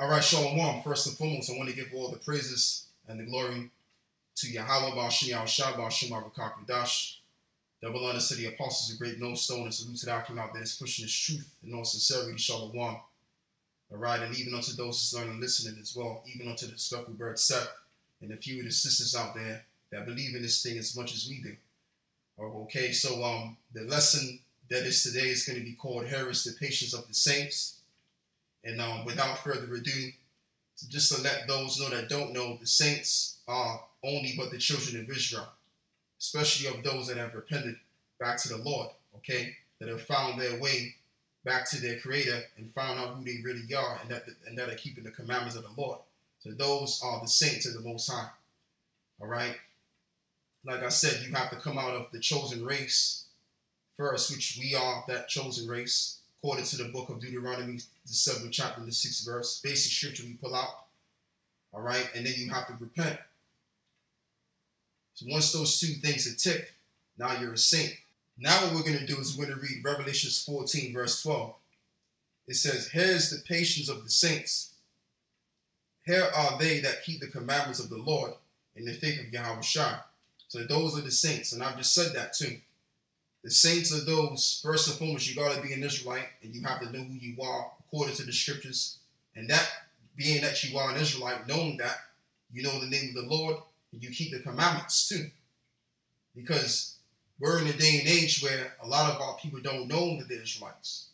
All right, Shalom. First and foremost, I want to give all the praises and the glory to Yahweh Ba'ashim Yahushua Ba'ashim Arakakadash. Double honor to the apostles, a great millstone, and salute to the Akim out there that's pushing this truth in all sincerity, Shalom. All right, and even unto those who's learning and listening as well, even unto the speckled bird set, and a few of the sisters out there that believe in this thing as much as we do. Okay, so the lesson that is today is going to be called Here is the Patience of the Saints. And without further ado, just to let those know that don't know, the saints are only but the children of Israel, especially of those that have repented back to the Lord, okay, that have found their way back to their Creator and found out who they really are, and that are keeping the commandments of the Lord. So those are the saints of the Most High, all right? Like I said, you have to come out of the chosen race first, which we are that chosen race, according to the book of Deuteronomy, the 7th chapter, the 6th verse. Basic scripture we pull out. All right. And then you have to repent. So once those two things are ticked, now you're a saint. Now what we're going to do is we're going to read Revelation 14, verse 12. It says, Here's the patience of the saints. Here are they that keep the commandments of the Lord in the faith of Yahushua. So those are the saints. And I've just said that too. The saints are those, first and foremost, you got to be an Israelite, and you have to know who you are according to the scriptures. And that, being that you are an Israelite, knowing that, you know the name of the Lord, and you keep the commandments too. Because we're in a day and age where a lot of our people don't know that they're Israelites.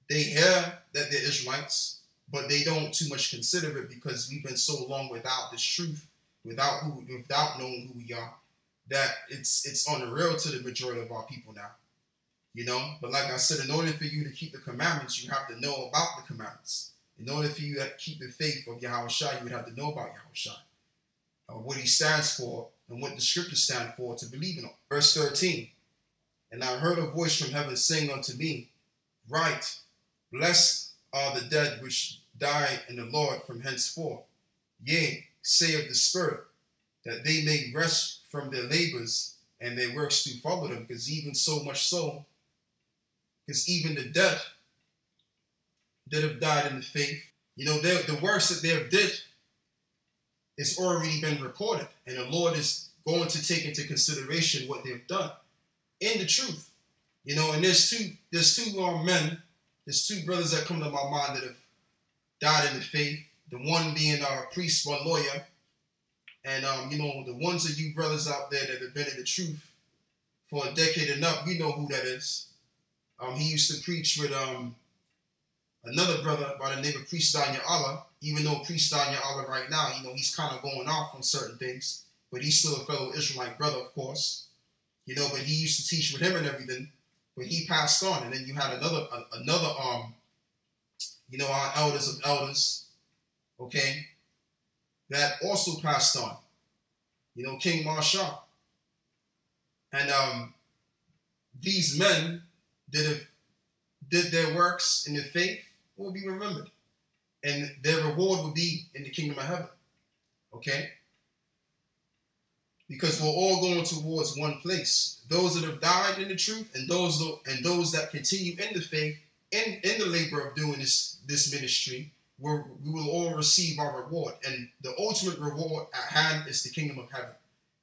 They hear that they're Israelites, but they don't too much consider it because we've been so long without this truth, without knowing who we are, that it's unreal to the majority of our people now, you know. But like I said, in order for you to keep the commandments, you have to know about the commandments. In order for you to keep the faith of Yahushua, you would have to know about Yahushua, what he stands for, and what the scriptures stand for to believe in him. Verse 13, And I heard a voice from heaven saying unto me, Write, blessed are the dead which die in the Lord from henceforth. Yea, saith the Spirit, that they may rest from their labors and their works do follow them, because even so much so, because even the dead that have died in the faith, you know, the works that they have did is already been recorded, and the Lord is going to take into consideration what they've done in the truth, you know. And there's two brothers that come to my mind that have died in the faith. The one being our priest, one lawyer. And, you know, the ones of you brothers out there that have been in the truth for a decade and up, you know who that is. He used to preach with another brother by the name of Priest Danya Allah. Even though Priest Danya Allah right now, you know, he's kind of going off on certain things. But he's still a fellow Israelite brother, of course. You know, but he used to teach with him and everything. But he passed on. And then you had another you know, our elders of elders, okay, that also passed on, you know, King Marshall. And these men that have did their works in the faith will be remembered. And their reward will be in the kingdom of heaven, okay? Because we're all going towards one place. Those that have died in the truth and those that continue in the faith, in the labor of doing this ministry, we will all receive our reward. And the ultimate reward at hand is the kingdom of heaven.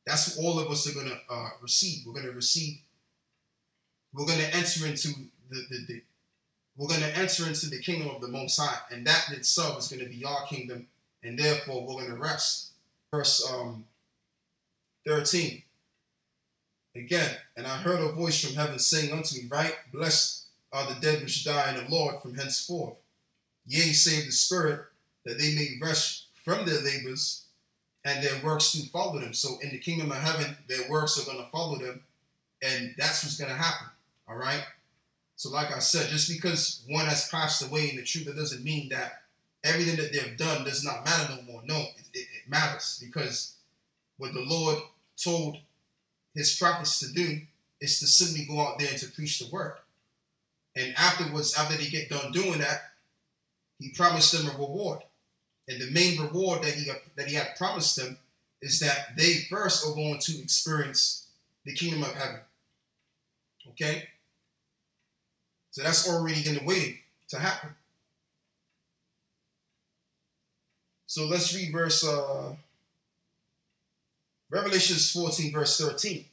That's what all of us are going to receive. We're going to enter into the kingdom of the Most High. And that in itself is going to be our kingdom. And therefore, we're going to rest. Verse 13. Again, and I heard a voice from heaven saying unto me, Right, blessed are the dead which die in the Lord from henceforth. Yea, save the Spirit, that they may rest from their labors, and their works do follow them. So in the kingdom of heaven, their works are going to follow them, and that's what's going to happen, all right? So like I said, just because one has passed away in the truth, that doesn't mean that everything that they've done does not matter no more. No, it matters, because what the Lord told his prophets to do is to simply go out there and to preach the word. And afterwards, after they get done doing that, he promised them a reward. And the main reward that he had promised them is that they first are going to experience the kingdom of heaven. Okay? So that's already in the waiting to happen. So let's read Revelations 14, verse 13.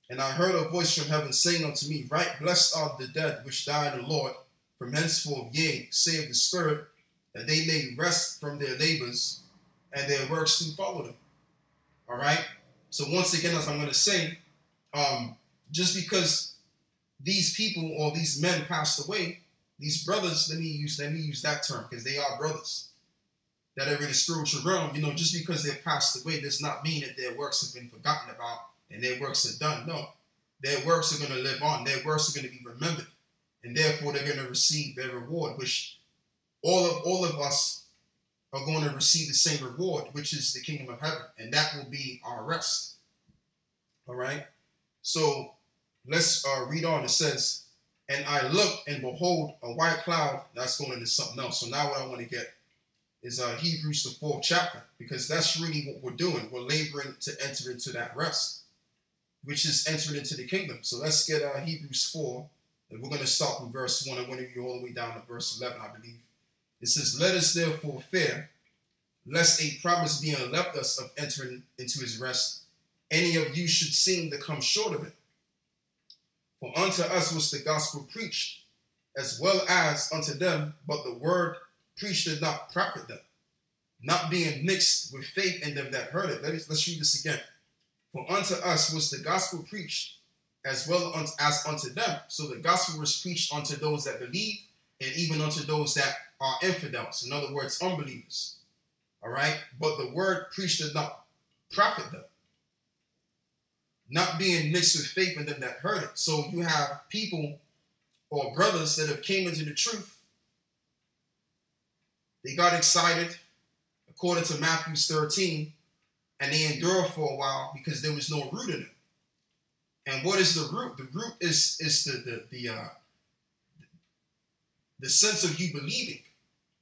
And I heard a voice from heaven saying unto me, Right, blessed are the dead which die in the Lord from henceforth, yea, save the Spirit, that they may rest from their labors, and their works do follow them. All right? So once again, as I'm going to say, just because these people or these men passed away, these brothers, let me use that term, because they are brothers that are in the spiritual realm, just because they passed away does not mean that their works have been forgotten about and their works are done. No, their works are going to live on. Their works are going to be remembered, and therefore they're going to receive their reward, which all of us are going to receive the same reward, which is the kingdom of heaven, and that will be our rest. All right? So let's read on. It says, and I looked, and behold, a white cloud. That's going into something else. So now what I want to get is Hebrews, the 4th chapter, because that's really what we're doing. We're laboring to enter into that rest, which is entering into the kingdom. So let's get Hebrews 4, and we're going to start from verse 1. I'm going to read all the way down to verse 11, I believe. It says, Let us therefore fear, lest a promise being left us of entering into his rest, any of you should seem to come short of it. For unto us was the gospel preached, as well as unto them, but the word preached did not profit them, not being mixed with faith in them that heard it. Let's read this again. For unto us was the gospel preached, as well as unto them. So the gospel was preached unto those that believe, and even unto those that are infidels. In other words, unbelievers. All right? But the word preached did not profit them, not being mixed with faith in them that heard it. So you have people or brothers that have came into the truth. They got excited, according to Matthew 13, and they endured for a while because there was no root in them. And what is the root? The root is the sense of you believing.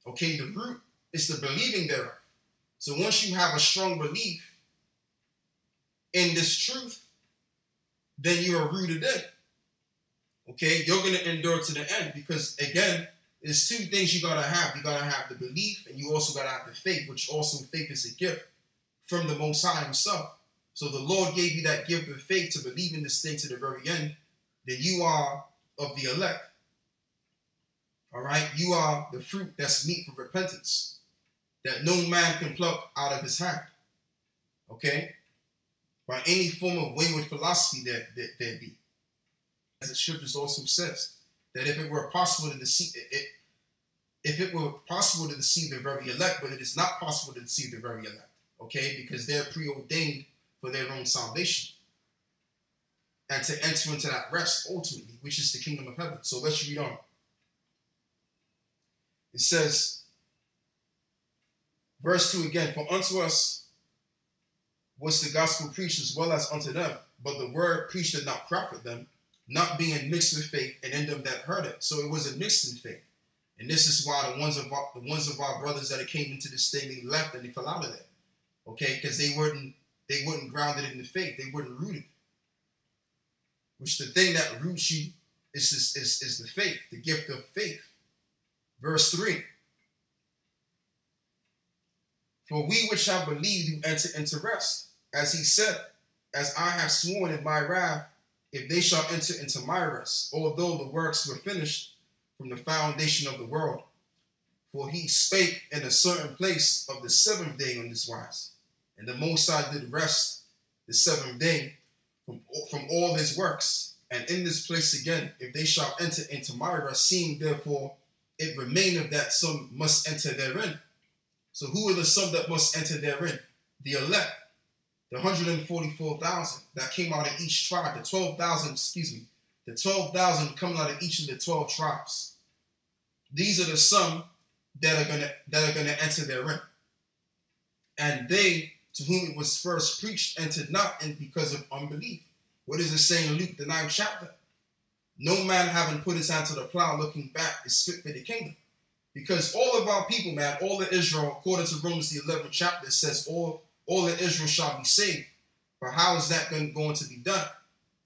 Okay, the root is the believing thereof. So once you have a strong belief in this truth, then you are rooted in. Okay, you're going to endure to the end because, again, there's two things you got to have. You got to have the belief, and you also got to have the faith, which also faith is a gift from the Most High himself. So the Lord gave you that gift of faith to believe in this thing to the very end, that you are of the elect. All right? You are the fruit that's meet for repentance, that no man can pluck out of his hand. Okay? By any form of wayward philosophy there be. As the scriptures also says, that if it were possible to deceive the very elect, but it is not possible to deceive the very elect. Okay? Because they're preordained for their own salvation and to enter into that rest ultimately, which is the kingdom of heaven. So let's read on. It says, verse 2 again, for unto us was the gospel preached as well as unto them, but the word preached did not profit them, not being mixed with faith and in them that heard it. So it wasn't mixed in faith. And this is why the ones of our brothers that came into this thing, they left and they fell out of it. Okay, because they weren't grounded in the faith. They weren't rooted. Which the thing that roots you is the faith, the gift of faith. Verse 3. For we which have believed do enter into rest, as he said, as I have sworn in my wrath, if they shall enter into my rest, although the works were finished from the foundation of the world. For he spake in a certain place of the seventh day on this wise. And the Most High did rest the seventh day from all his works. And in this place again, if they shall enter into my rest, seeing therefore it remaineth that some must enter therein. So who are the some that must enter therein? The elect, the 144,000 that came out of each tribe, the 12,000 coming out of each of the 12 tribes. These are the some that are gonna enter therein. And they to whom it was first preached entered not in because of unbelief. What does it say in Luke, the 9th chapter? No man having put his hand to the plow looking back is fit for the kingdom. Because all of our people, man, all of Israel, according to Romans the 11th chapter, it says all of Israel shall be saved. But how is that going to be done?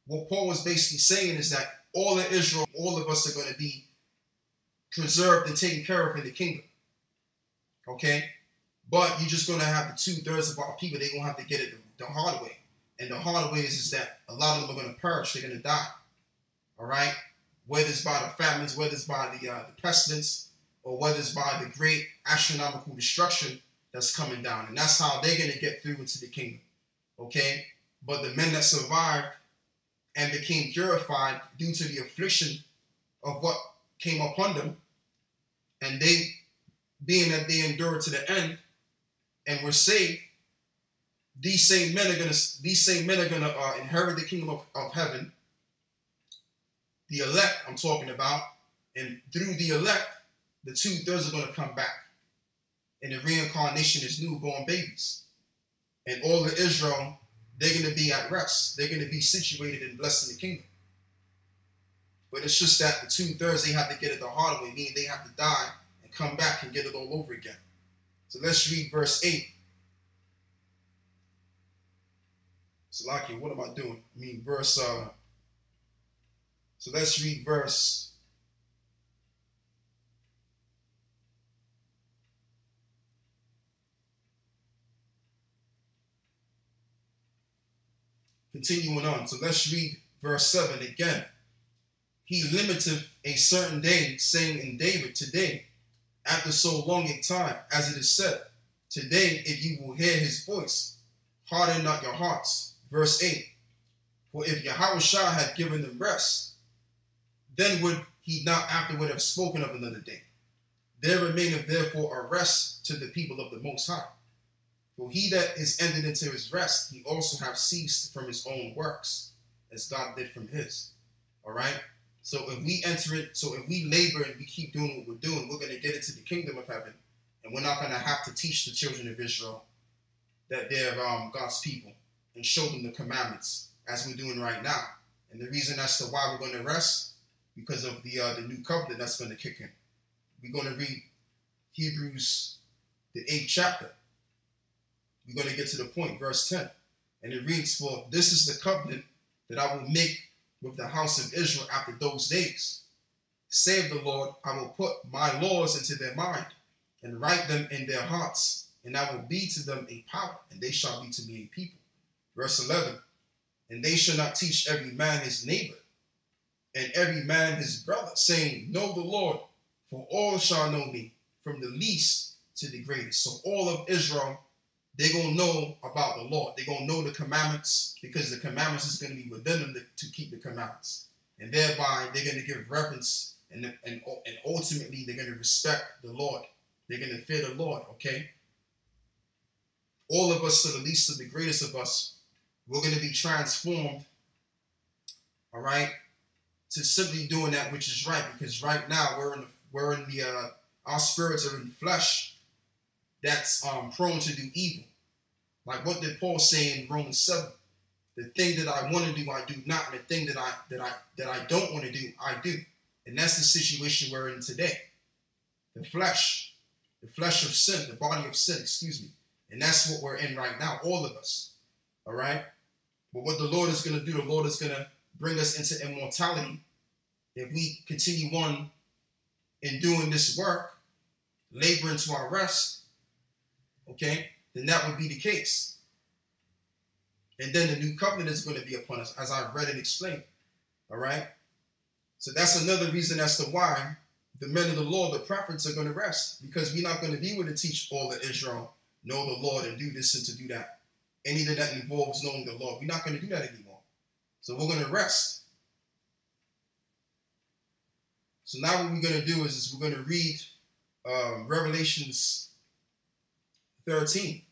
What Paul was basically saying is that all of Israel, all of us are going to be preserved and taken care of in the kingdom. Okay? But you're just going to have the 2/3 of our people, they're going to have to get it the hard way. And the hard way is that a lot of them are going to perish. They're going to die. All right? Whether it's by the famines, whether it's by the pestilence, or whether it's by the great astronomical destruction that's coming down. And that's how they're going to get through into the kingdom. Okay? But the men that survived and became purified due to the affliction of what came upon them, and they, being that they endured to the end and were saved, these same men are gonna inherit the kingdom of heaven. The elect I'm talking about, and through the elect, the 2/3 are gonna come back, and the reincarnation is newborn babies, and all of Israel, they're gonna be at rest. They're gonna be situated and blessed in the kingdom. But it's just that the 2/3 they have to get it the hard way, meaning they have to die and come back and get it all over again. So let's read verse 8. Salakia, what am I doing? I mean, so let's read verse. Continuing on. So let's read verse 7 again. He limiteth a certain day, saying in David, today, after so long a time, as it is said, today, if you will hear his voice, harden not your hearts. Verse 8, for if Yahushua had given them rest, then would he not afterward have spoken of another day. There remaineth therefore a rest to the people of the Most High. For he that is entered into his rest, he also have ceased from his own works, as God did from his. All right? So if we enter it, so if we labor and we keep doing what we're doing, we're going to get into the kingdom of heaven. And we're not going to have to teach the children of Israel that they're God's people and show them the commandments as we're doing right now. And the reason as to why we're going to rest, because of the new covenant that's going to kick in. We're going to read Hebrews, the 8th chapter. We're going to get to the point, verse 10. And it reads, for this is the covenant that I will make with the house of Israel after those days. Saith the Lord, I will put my laws into their mind and write them in their hearts, and I will be to them a power, and they shall be to me a people. Verse 11, and they shall not teach every man his neighbor, and every man his brother, saying, know the Lord, for all shall know me, from the least to the greatest. So all of Israel, they're going to know about the Lord. They're going to know the commandments, because the commandments is going to be within them to keep the commandments. And thereby, they're going to give reverence, and ultimately, they're going to respect the Lord. They're going to fear the Lord, okay? All of us, to the least to the greatest of us, we're going to be transformed, all right, to simply doing that which is right. Because right now, our spirits are in flesh that's prone to do evil. Like what did Paul say in Romans 7? The thing that I want to do, I do not. And the thing that I don't want to do, I do. And that's the situation we're in today. The flesh of sin, the body of sin, excuse me. And that's what we're in right now, all of us. All right? But what the Lord is going to do, the Lord is going to bring us into immortality if we continue on in doing this work, laboring to our rest, okay, then that would be the case. And then the new covenant is going to be upon us, as I've read and explained. All right? So that's another reason as to why the men of the law, the prophets, are going to rest, because we're not going to be able to teach all of Israel, know the Lord and do this and to do that. Anything that involves knowing the Lord, we're not going to do that anymore. So we're going to rest. So now what we're going to do is we're going to read Revelations 13.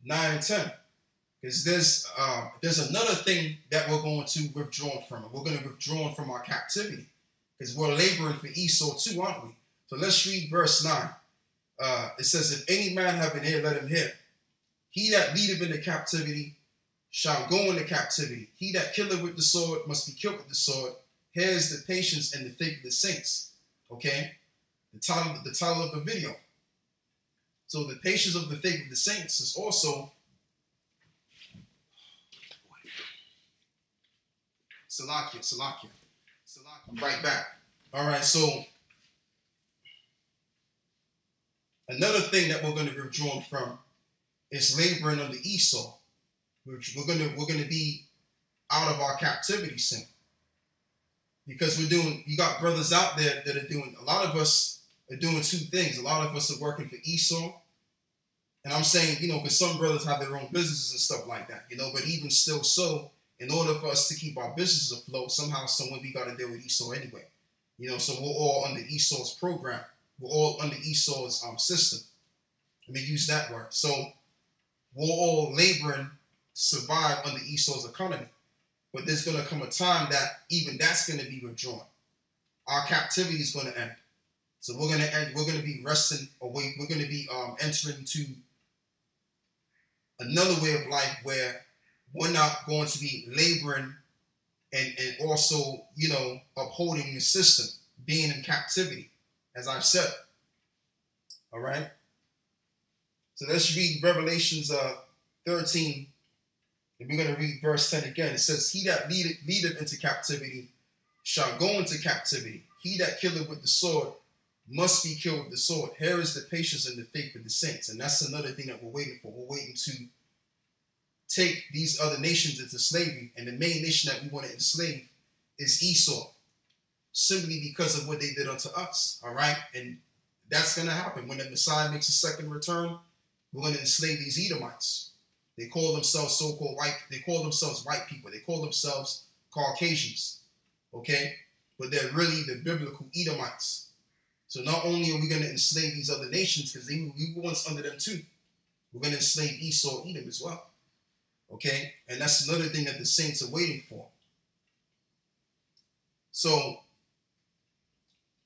Nine and 10. Because there's another thing that we're going to withdraw from. We're going to withdraw from our captivity. Because we're laboring for Esau too, aren't we? So let's read verse 9. It says, if any man have an ear, let him hear. He that leadeth into captivity shall go into captivity. He that killeth with the sword must be killed with the sword. Here's the patience and the faith of the saints. Okay? The title of the video. So the patience of the faith of the saints is also Salakia. I'm right back. All right, so another thing that we're going to be drawn from is laboring under Esau. We're gonna be out of our captivity soon, because you got brothers out there that are doing. A lot of us are doing two things. A lot of us are working for Esau, and I'm saying, because some brothers have their own businesses and stuff like that, But even still, so in order for us to keep our businesses afloat, somehow, somewhere, we got to deal with Esau anyway. So we're all under Esau's program. We're all under Esau's system. Let me use that word. So we're all laboring to survive under Esau's economy. But there's going to come a time that even that's going to be withdrawn. Our captivity is going to end. So we're going to end. We're going to be resting away. We're going to be entering into another way of life where we're not going to be laboring and also, upholding the system, being in captivity, as I've said. All right. So let's read Revelations 13. And we're going to read verse 10 again. It says, "He that leadeth into captivity shall go into captivity. He that killeth with the sword must be killed with the sword. Here is the patience and the faith of the saints." And that's another thing that we're waiting for. We're waiting to take these other nations into slavery. And the main nation that we want to enslave is Esau, simply because of what they did unto us. All right? And that's going to happen. When the Messiah makes a second return, we're going to enslave these Edomites. They call themselves so-called white. They call themselves white people. They call themselves Caucasians. Okay? But they're really the biblical Edomites. So not only are we going to enslave these other nations, because we were once under them too, we're going to enslave Esau, Edom as well. Okay? And that's another thing that the saints are waiting for. So,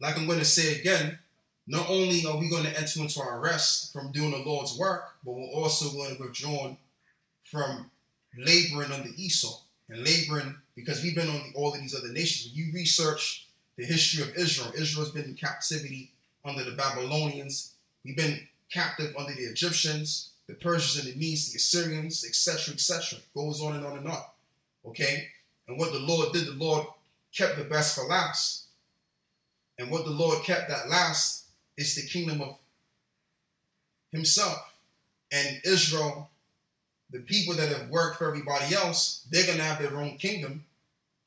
like I'm going to say again, not only are we going to enter into our rest from doing the Lord's work, but we're also going to withdraw from laboring under Esau and laboring, because we've been on all of these other nations. When you research the history of Israel, Israel's been in captivity under the Babylonians. We've been captive under the Egyptians, the Persians and the Medes, the Assyrians, etc., etc. Goes on and on and on. Okay? And what the Lord did, the Lord kept the best for last. And what the Lord kept that last is the kingdom of himself. And Israel, the people that have worked for everybody else, they're going to have their own kingdom.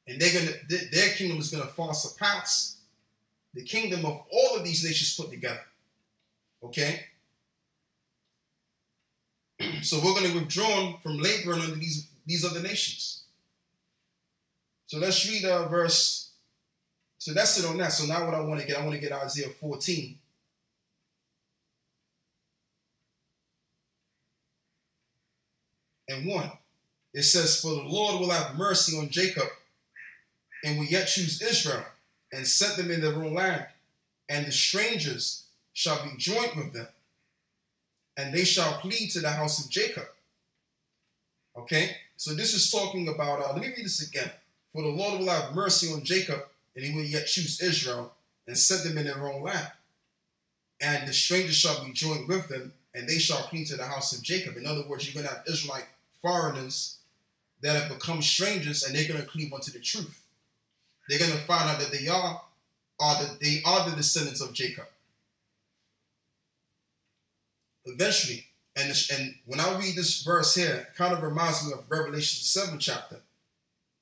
And their kingdom is going to far surpass the kingdom of all of these nations put together. Okay? So we're going to withdraw from laboring under these other nations. So let's read verse. So that's it on that. So now what I want to get Isaiah 14. And 1. It says, "For the Lord will have mercy on Jacob, and will yet choose Israel, and set them in their own land. And the strangers shall be joined with them, and they shall plead to the house of Jacob." Okay, so this is talking about, let me read this again. "For the Lord will have mercy on Jacob, and he will yet choose Israel, and set them in their own land. And the strangers shall be joined with them, and they shall plead to the house of Jacob." In other words, you're going to have Israelite foreigners that have become strangers, and they're going to cleave unto the truth. They're going to find out that they are the descendants of Jacob. Eventually, and when I read this verse here, it kind of reminds me of Revelation 7 chapter,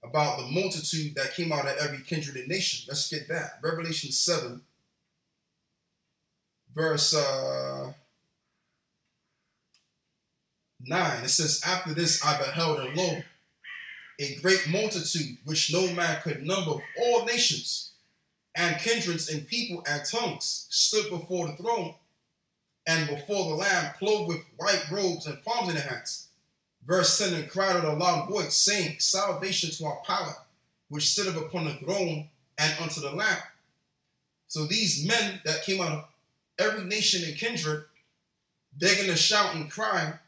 about the multitude that came out of every kindred and nation. Let's get that. Revelation 7, verse 9. It says, "After this I beheld, and lo, a great multitude, which no man could number, of all nations, and kindreds, and people, and tongues, stood before the throne, and before the Lamb, clothed with white robes, and palms in their hands. Verse 10, "And cried with a loud voice, saying, Salvation to our power, which sitteth upon the throne, and unto the Lamb." So these men that came out of every nation and kindred, they're going to shout and cry,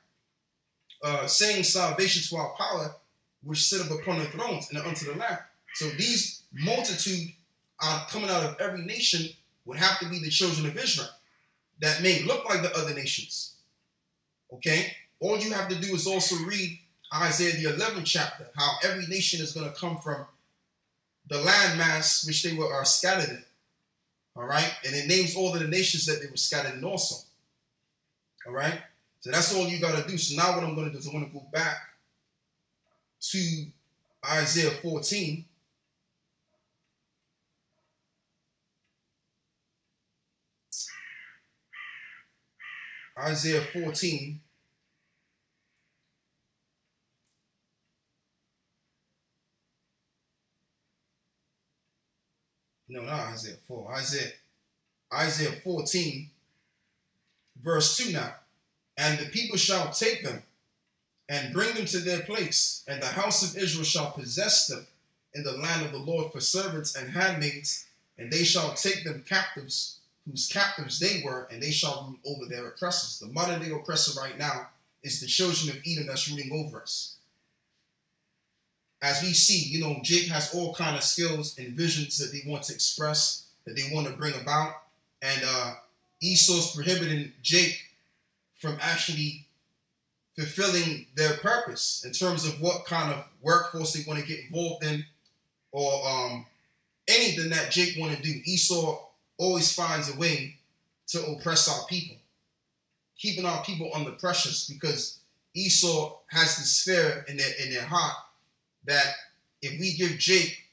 saying, "Salvation to our power, which sitteth upon the thrones, and unto the Lamb." So these multitude are coming out of every nation would have to be the children of Israel, that may look like the other nations. Okay? All you have to do is also read Isaiah the 11th chapter, how every nation is going to come from the landmass which they are scattered in. All right. And it names all of the nations that they were scattered in also. All right. So that's all you got to do. So now what I'm going to do is I'm going to go back to Isaiah 14. Isaiah 14. No, not Isaiah 4. Isaiah 14, verse 2 now. And the people shall take them and bring them to their place, and the house of Israel shall possess them in the land of the Lord for servants and handmaids, and they shall take them captives, whose captives they were, and they shall rule over their oppressors. The modern day oppressor right now is the children of Edom that's ruling over us. As we see, Jake has all kind of skills and visions that they want to express, that they want to bring about. And Esau's prohibiting Jake from actually fulfilling their purpose in terms of what kind of workforce they want to get involved in, or anything that Jake want to do. Esau always finds a way to oppress our people, keeping our people under pressure, because Esau has this fear in their heart that if we give Jake,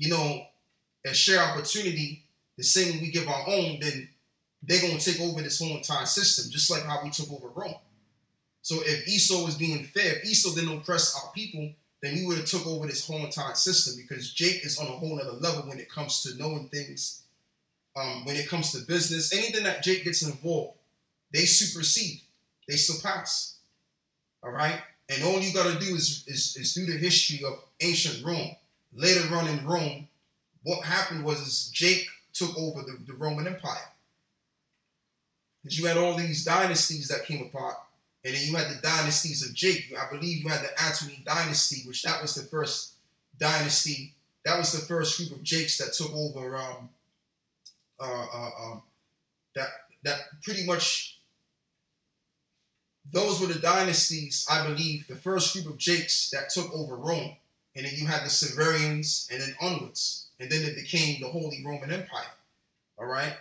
a share opportunity, the same way we give our own, then they're going to take over this whole entire system, just like how we took over Rome. So if Esau was being fair, if Esau didn't oppress our people, then we would have took over this whole entire system, because Jake is on a whole other level when it comes to knowing things, when it comes to business. Anything that Jake gets involved, they supersede, they surpass. All right? And all you got to do is do the history of ancient Rome. Later on in Rome, what happened was Jake took over the Roman Empire. Because you had all these dynasties that came apart. And then you had the dynasties of Jake. I believe you had the Antonine dynasty, which that was the first dynasty. That was the first group of Jakes that took over. That pretty much, those were the dynasties, I believe, the first group of Jakes that took over Rome. And then you had the Severians, and then onwards. And then it became the Holy Roman Empire. All right?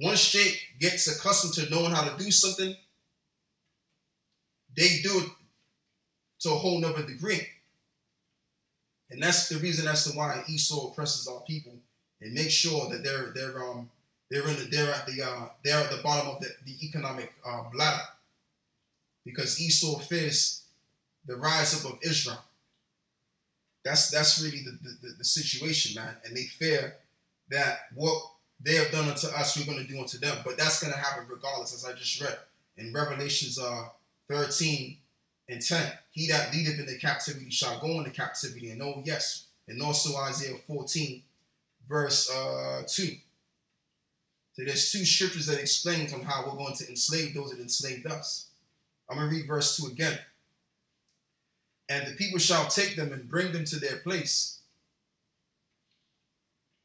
Once Jake gets accustomed to knowing how to do something, they do it to a whole nother degree. And that's the reason as to why Esau oppresses our people and makes sure that they're at the bottom of the economic ladder. Because Esau fears the rise up of Israel. That's really the situation, man. And they fear that what they have done unto us, we're going to do unto them. But that's going to happen regardless, as I just read. In Revelations 13 and 10, he that leadeth in the captivity shall go into captivity. And oh, yes. And also Isaiah 14, verse 2. So there's two scriptures that explains on how we're going to enslave those that enslaved us. I'm going to read verse 2 again. And the people shall take them and bring them to their place.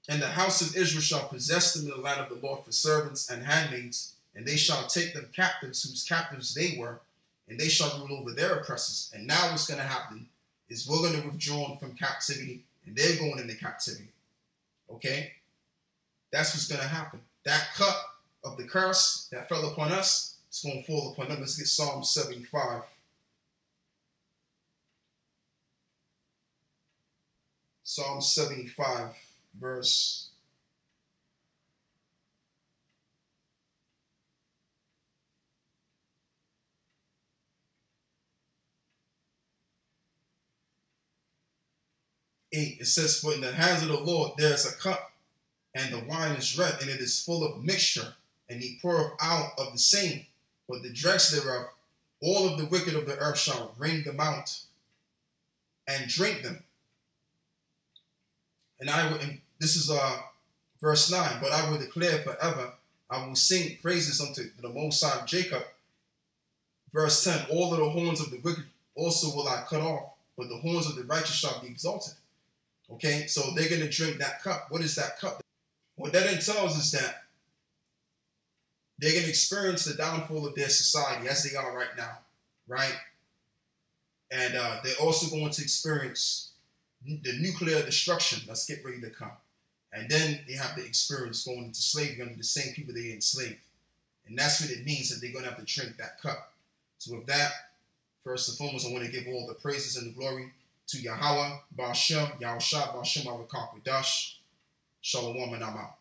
And the house of Israel shall possess them in the land of the Lord for servants and handmaids. And they shall take them captives, whose captives they were. And they shall rule over their oppressors. And now what's going to happen is we're going to withdraw from captivity. And they're going into captivity. Okay? That's what's going to happen. That cut of the curse that fell upon us, it's going to fall upon them. Let's get Psalm 75. Psalm 75, verse 8. It says, for in the hands of the Lord there is a cup, and the wine is red, and it is full of mixture, and he poureth out of the same. But the dregs thereof, all of the wicked of the earth shall wring them out and drink them. And this is verse 9, but I will declare forever, I will sing praises unto the Most High of Jacob. Verse 10, all of the horns of the wicked also will I cut off, but the horns of the righteous shall be exalted. Okay, so they're going to drink that cup. What is that cup? What that entails is that they're going to experience the downfall of their society as they are right now, right? And they're also going to experience the nuclear destruction that's getting ready to come. And then they have to experience going into slavery under the same people they enslaved. And that's what it means that they're going to have to drink that cup. So with that, first and foremost, I want to give all the praises and the glory to Yahweh, Ba'ashem, Yahushua, Ba'ashem, Arakak, Shalom, and I'm out.